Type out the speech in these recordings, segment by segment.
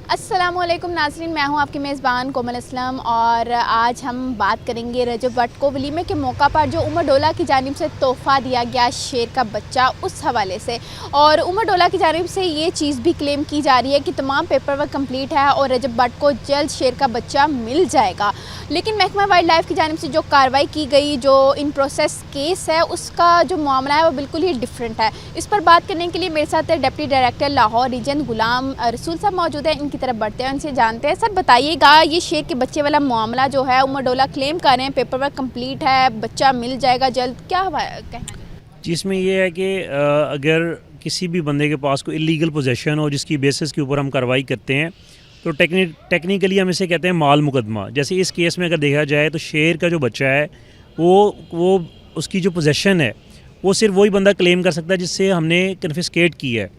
अस्सलामुअलैकुम नाज़रीन, मैं हूं आपकी मेज़बान कोमल असलम और आज हम बात करेंगे रजब भट्ट को वलीमे के मौका पर जो उमर डोला की जानिब से तोहफ़ा दिया गया शेर का बच्चा, उस हवाले से। और उमर डोला की जानिब से ये चीज़ भी क्लेम की जा रही है कि तमाम पेपर वर्क कंप्लीट है और रजब भट्ट को जल्द शेर का बच्चा मिल जाएगा। लेकिन महकमा वाइल्ड लाइफ की जानिब से जो कार्रवाई की गई, जो इन प्रोसेस केस है, उसका जो मामला है वो बिल्कुल ही डिफरेंट है। इस पर बात करने के लिए मेरे साथ deputy director Lahore reason Ghulam Rasool साहब मौजूद हैं। इनकी तरफ बढ़ते हैं, उनसे जानते हैं। सर बताइएगा, ये शेर के बच्चे वाला मामला जो है, उमर डोला क्लेम कर रहे हैं पेपर वर्क कंप्लीट है, बच्चा मिल जाएगा जल्द, क्या कहना है? जी, इसमें ये है कि अगर किसी भी बंदे के पास कोई इलीगल पोजेसन हो जिसकी बेसिस के ऊपर हम कार्रवाई करते हैं तो टेक्निकली हम इसे कहते हैं माल मुकदमा। जैसे इस केस में अगर देखा जाए तो शेर का जो बच्चा है वो उसकी जो पोजेसन है वो सिर्फ वही बंदा क्लेम कर सकता है जिससे हमने कन्फिस्केट किया है,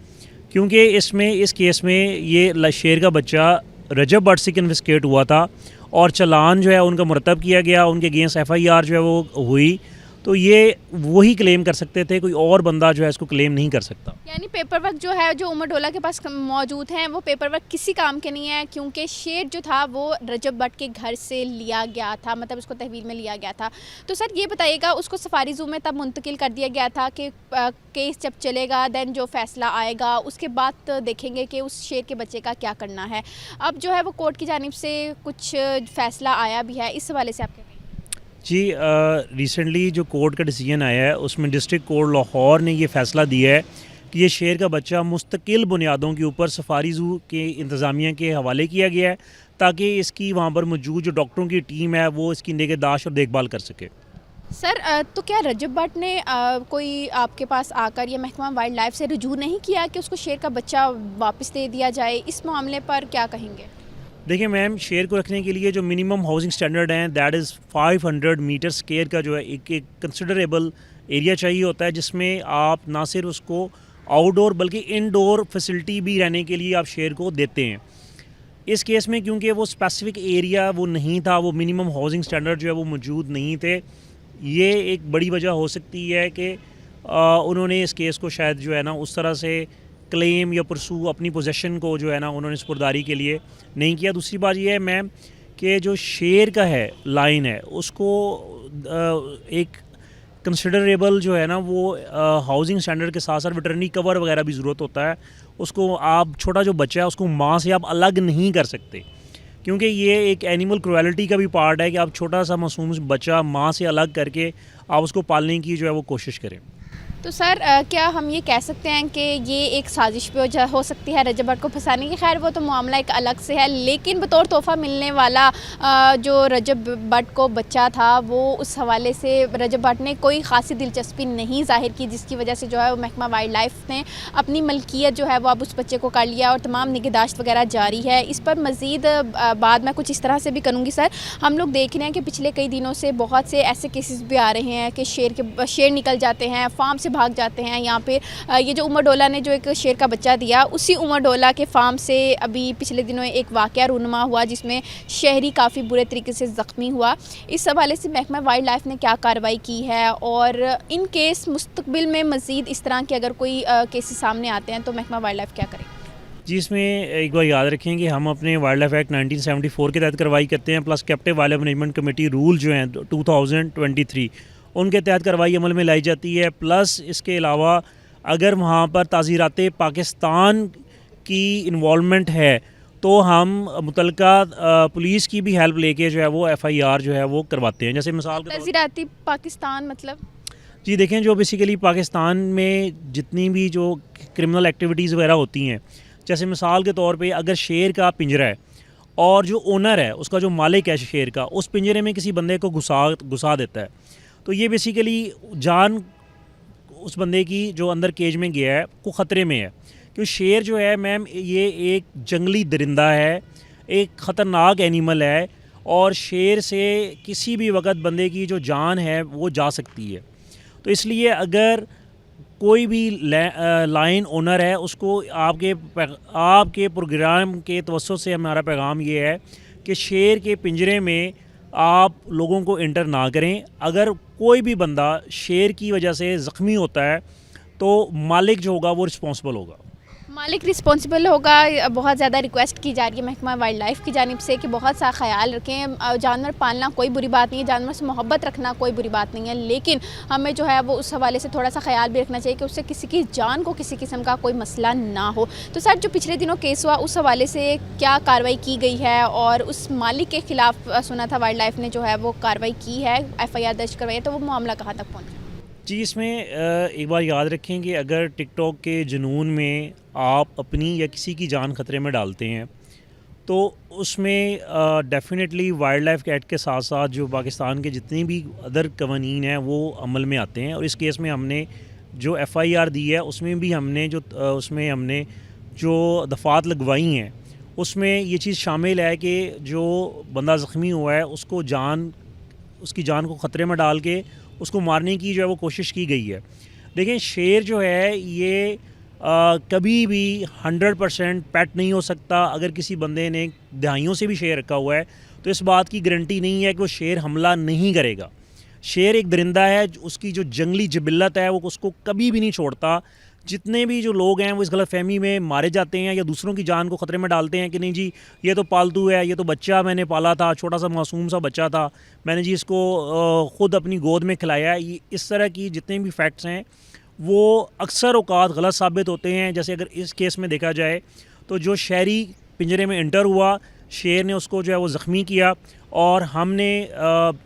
क्योंकि इस केस में ये शेर का बच्चा रजब भट्ट से कन्फिस्केट हुआ था और चालान जो है उनका मुरतब किया गया, उनके अगेंस्ट FIR जो है वो हुई। तो ये वही क्लेम कर सकते थे, कोई और बंदा जो है इसको क्लेम नहीं कर सकता। यानी पेपर वर्क जो है, जो उमर डोला के पास मौजूद हैं, वो पेपर वर्क किसी काम के नहीं है, क्योंकि शेर जो था वो रजब भट्ट के घर से लिया गया था, मतलब उसको तहवील में लिया गया था। तो सर ये बताइएगा, उसको सफारी ज़ू में तब मुंतकिल कर दिया गया था कि केस जब चलेगा दैन जो फैसला आएगा उसके बाद देखेंगे कि उस शेर के बच्चे का क्या करना है। अब जो है वो कोर्ट की जानिब से कुछ फैसला आया भी है, इस हवाले से आप जी, रिसेंटली जो कोर्ट का डिसीजन आया है उसमें डिस्ट्रिक्ट कोर्ट लाहौर ने ये फ़ैसला दिया है कि ये शेर का बच्चा मुस्तकिल बुनियादों के ऊपर सफारी ज़ू के इंतज़ामिया के हवाले किया गया है, ताकि इसकी वहाँ पर मौजूद जो डॉक्टरों की टीम है वो इसकी निगहदाश्त और देखभाल कर सके। सर तो क्या रजब भट्ट ने कोई आपके पास आकर या महकमा वाइल्ड लाइफ से रुजू नहीं किया कि उसको शेर का बच्चा वापस दे दिया जाए? इस मामले पर क्या कहेंगे? देखिए मैम, शेर को रखने के लिए जो मिनिमम हाउसिंग स्टैंडर्ड हैं दैट इज़ 500 मीटर स्क्वायर का जो है एक कंसिडरेबल एरिया चाहिए होता है, जिसमें आप ना सिर्फ उसको आउटडोर बल्कि इनडोर फैसिलिटी भी रहने के लिए आप शेर को देते हैं। इस केस में क्योंकि वो स्पेसिफिक एरिया वो नहीं था, वो मिनिमम हाउसिंग स्टैंडर्ड जो है वो मौजूद नहीं थे, ये एक बड़ी वजह हो सकती है कि उन्होंने इस केस को शायद जो है ना उस तरह से क्लेम या परसू अपनी पोजेशन को जो है ना उन्होंने स्पुरदारी के लिए नहीं किया। दूसरी बात ये है मैम कि जो शेर का है लाइन है उसको एक कंसिडरेबल जो है ना वो हाउसिंग स्टैंडर्ड के साथ साथ वेटरनरी कवर वगैरह भी ज़रूरत होता है। उसको आप छोटा जो बच्चा है उसको माँ से आप अलग नहीं कर सकते, क्योंकि ये एक एनिमल क्रुएलिटी का भी पार्ट है कि आप छोटा सा मासूम बच्चा माँ से अलग करके आप उसको पालने की जो है वो कोशिश करें। तो सर क्या हम ये कह सकते हैं कि ये एक साजिश भी हो सकती है रजब भट्ट को फंसाने की? खैर वो तो मामला एक अलग से है, लेकिन बतौर तोहफ़ा मिलने वाला जो रजब भट्ट को बच्चा था वो उस हवाले से रजब भट्ट ने कोई ख़ासी दिलचस्पी नहीं ज़ाहिर की, जिसकी वजह से जो है वो महकमा वाइल्ड लाइफ ने अपनी मलकियत जो है वो अब उस बच्चे को कर लिया और तमाम निगहदाश्त वगैरह जारी है। इस पर मज़ीद बात मैं कुछ इस तरह से भी करूँगी। सर हम लोग देख रहे हैं कि पिछले कई दिनों से बहुत से ऐसे केसेस भी आ रहे हैं कि शेर निकल जाते हैं, फार्म से भाग जाते हैं। यहाँ पे ये जो उमर डोला ने जो एक शेर का बच्चा दिया, उसी उमर डोला के फार्म से अभी पिछले दिनों एक वाक़या रूनुमा हुआ जिसमें शहरी काफ़ी बुरे तरीके से ज़ख्मी हुआ। इस हवाले से महकमा वाइल्ड लाइफ ने क्या कार्रवाई की है और इन केस मुस्तकबिल में मज़ीद इस तरह के अगर कोई केसेस सामने आते हैं तो महकमा वाइल्ड लाइफ क्या करेगी? जी, इसमें एक बार याद रखें कि हम अपने वाइल्ड लाइफ एक्ट 1974 के तहत कार्रवाई करते हैं, plus captive wild life management committee rule जो हैं 2023 उनके तहत कार्रवाई अमल में लाई जाती है। प्लस इसके अलावा अगर वहाँ पर ताज़ीरात पाकिस्तान की इन्वॉल्वमेंट है तो हम मुतलका पुलिस की भी हेल्प लेके जो है वो FIR जो है वो करवाते हैं। जैसे मिसाल के ताज़ीराती पाकिस्तान मतलब? जी देखें, जो बेसिकली पाकिस्तान में जितनी भी जो क्रिमिनल एक्टिविटीज़ वगैरह होती हैं, जैसे मिसाल के तौर पे अगर शेर का पिंजरा है और जो ओनर है उसका जो मालिक है शेर का उस पिंजरे में किसी बंदे को घुसा देता है, तो ये बेसिकली जान उस बंदे की जो अंदर केज में गया है को ख़तरे में है। क्योंकि शेर जो है मैम ये एक जंगली दरिंदा है, एक ख़तरनाक एनिमल है और शेर से किसी भी वक्त बंदे की जो जान है वो जा सकती है। तो इसलिए अगर कोई भी लाइन ओनर है उसको आपके प्रोग्राम के तवज्जुह से हमारा पैगाम ये है कि शेर के पिंजरे में आप लोगों को एंटर ना करें। अगर कोई भी बंदा शेर की वजह से ज़ख्मी होता है तो मालिक जो होगा वो रिस्पॉन्सिबल होगा। मालिक रिस्पॉन्सिबल होगा। बहुत ज़्यादा रिक्वेस्ट की जा रही है महकमा वाइल्ड लाइफ की जानिब से कि बहुत सा ख्याल रखें। जानवर पालना कोई बुरी बात नहीं है, जानवर से मोहब्बत रखना कोई बुरी बात नहीं है, लेकिन हमें जो है वो उस हवाले से थोड़ा सा ख्याल भी रखना चाहिए कि उससे किसी की जान को किसी किस्म का कोई मसला ना हो। तो सर, जो पिछले दिनों केस हुआ उस हवाले से क्या कार्रवाई की गई है, और उस मालिक के ख़िलाफ़ सुना था वाइल्ड लाइफ ने जो है वो कार्रवाई की है, FIR दर्ज करवाई है, तो वो मामला कहाँ तक पहुँचा? जी, इसमें एक बार याद रखें कि अगर टिकटॉक के जुनून में आप अपनी या किसी की जान ख़तरे में डालते हैं तो उसमें डेफ़िनेटली वाइल्ड लाइफ एक्ट के साथ साथ जो पाकिस्तान के जितने भी अदर कवानीन हैं वो अमल में आते हैं। और इस केस में हमने जो FIR दी है उसमें भी हमने जो दफ़ात लगवाई हैं उसमें ये चीज़ शामिल है कि जो बंदा ज़ख्मी हुआ है उसकी जान को ख़तरे में डाल के उसको मारने की जो है वो कोशिश की गई है। देखें, शेर जो है ये कभी भी 100% पेट नहीं हो सकता। अगर किसी बंदे ने दहाइयों से भी शेर रखा हुआ है तो इस बात की गारंटी नहीं है कि वो शेर हमला नहीं करेगा। शेर एक दरिंदा है, उसकी जो जंगली जिबिल्लत है वो उसको कभी भी नहीं छोड़ता। जितने भी जो लोग हैं वो इस गलतफहमी में मारे जाते हैं या दूसरों की जान को ख़तरे में डालते हैं कि नहीं जी ये तो पालतू है, ये तो बच्चा मैंने पाला था, छोटा सा मासूम सा बच्चा था, मैंने जी इसको ख़ुद अपनी गोद में खिलाया है। ये इस तरह की जितने भी फैक्ट्स हैं वो अक्सर औक़ात गलत साबित होते हैं। जैसे अगर इस केस में देखा जाए तो जो शहरी पिंजरे में एंटर हुआ, शेर ने उसको जो है वो ज़ख्मी किया और हमने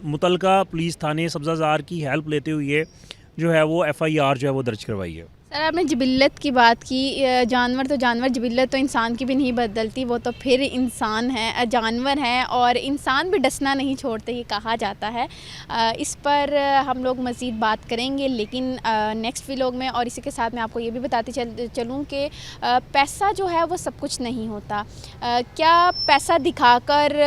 मुतलका पुलिस थाने सब्ज़ाज़ार की हेल्प लेते हुए जो है वो FIR जो है वो दर्ज करवाई है। सर, आपने जिबिल्लत की बात की। जानवर तो जानवर, जिबिल्लत तो इंसान की भी नहीं बदलती, वो तो फिर इंसान है, जानवर हैं और इंसान भी डसना नहीं छोड़ते, ये कहा जाता है। इस पर हम लोग मज़ीद बात करेंगे लेकिन नेक्स्ट व्लॉग में। और इसी के साथ मैं आपको ये भी बताती चलूँ कि पैसा जो है वो सब कुछ नहीं होता। क्या पैसा दिखाकर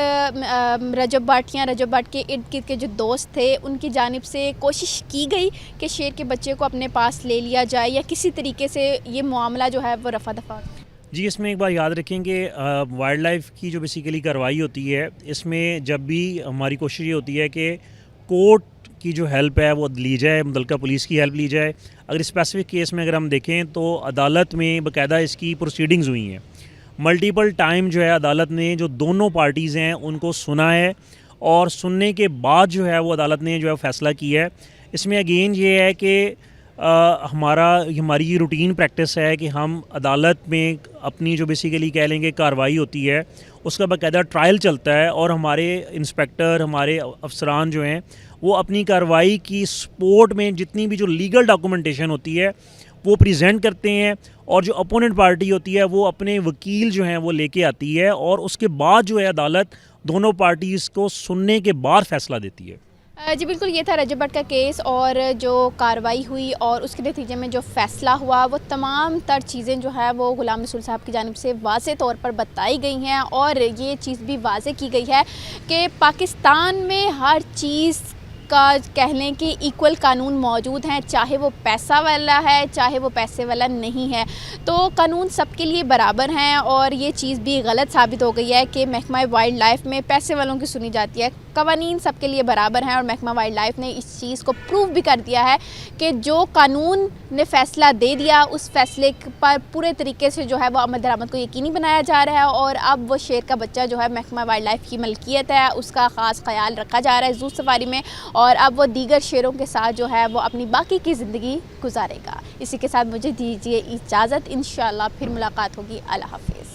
रजब भट्ट के इर्द गिर्द के जो दोस्त थे उनकी जानिब से कोशिश की गई कि शेर के बच्चे को अपने पास ले लिया जाए या किसी तरीके से ये मामला जो है वो रफा दफा? जी, इसमें एक बार याद रखें कि वाइल्ड लाइफ की जो बेसिकली कार्रवाई होती है इसमें जब भी हमारी कोशिश ये होती है कि कोर्ट की जो हेल्प है वो ली जाए, मुतल्लिका पुलिस की हेल्प ली जाए। अगर स्पेसिफिक केस में अगर हम देखें तो अदालत में बाकायदा इसकी प्रोसीडिंग्स हुई हैं। मल्टीपल टाइम जो है अदालत ने जो दोनों पार्टीज़ हैं उनको सुना है और सुनने के बाद जो है वो अदालत ने जो है फ़ैसला किया है। इसमें अगेन ये है कि हमारी ये रूटीन प्रैक्टिस है कि हम अदालत में अपनी जो बेसिकली कह लेंगे कार्रवाई होती है उसका बाकायदा ट्रायल चलता है और हमारे इंस्पेक्टर, हमारे अफसरान जो हैं वो अपनी कार्रवाई की सपोर्ट में जितनी भी जो लीगल डॉक्यूमेंटेशन होती है वो प्रेजेंट करते हैं और जो अपोनेंट पार्टी होती है वो अपने वकील जो हैं वो लेके आती है और उसके बाद जो है अदालत दोनों पार्टीज़ को सुनने के बाद फ़ैसला देती है। जी बिल्कुल, ये था रजब भट्ट का केस और जो कार्रवाई हुई और उसके नतीजे में जो फ़ैसला हुआ वो तमाम तर चीज़ें जो है वो गुलाम रसूल साहब की जानिब से वाज़े तौर पर बताई गई हैं और ये चीज़ भी वाज़े की गई है कि पाकिस्तान में हर चीज़ का कह लें कि इक्वल कानून मौजूद हैं, चाहे वो पैसा वाला है चाहे वो पैसे वाला नहीं है, तो कानून सबके लिए बराबर हैं। और ये चीज़ भी गलत साबित हो गई है कि महकमा वाइल्ड लाइफ में पैसे वालों की सुनी जाती है। कवानीन सबके लिए बराबर हैं और महकमा वाइल्ड लाइफ ने इस चीज़ को प्रूव भी कर दिया है कि जो कानून ने फ़ैसला दे दिया उस फैसले पर पूरे तरीके से जो है वो अमल दरामद को यकीनी बनाया जा रहा है और अब वो शेर का बच्चा जो है महकमा वाइल्ड लाइफ की मलकियत है, उसका ख़ास ख्याल रखा जा रहा है ज़ू सफारी में और अब वो दीगर शेरों के साथ जो है वो अपनी बाकी की ज़िंदगी गुजारेगा। इसी के साथ मुझे दीजिए इजाज़त, इंशाअल्लाह फिर मुलाकात होगी। अल्लाह हाफ़िज़।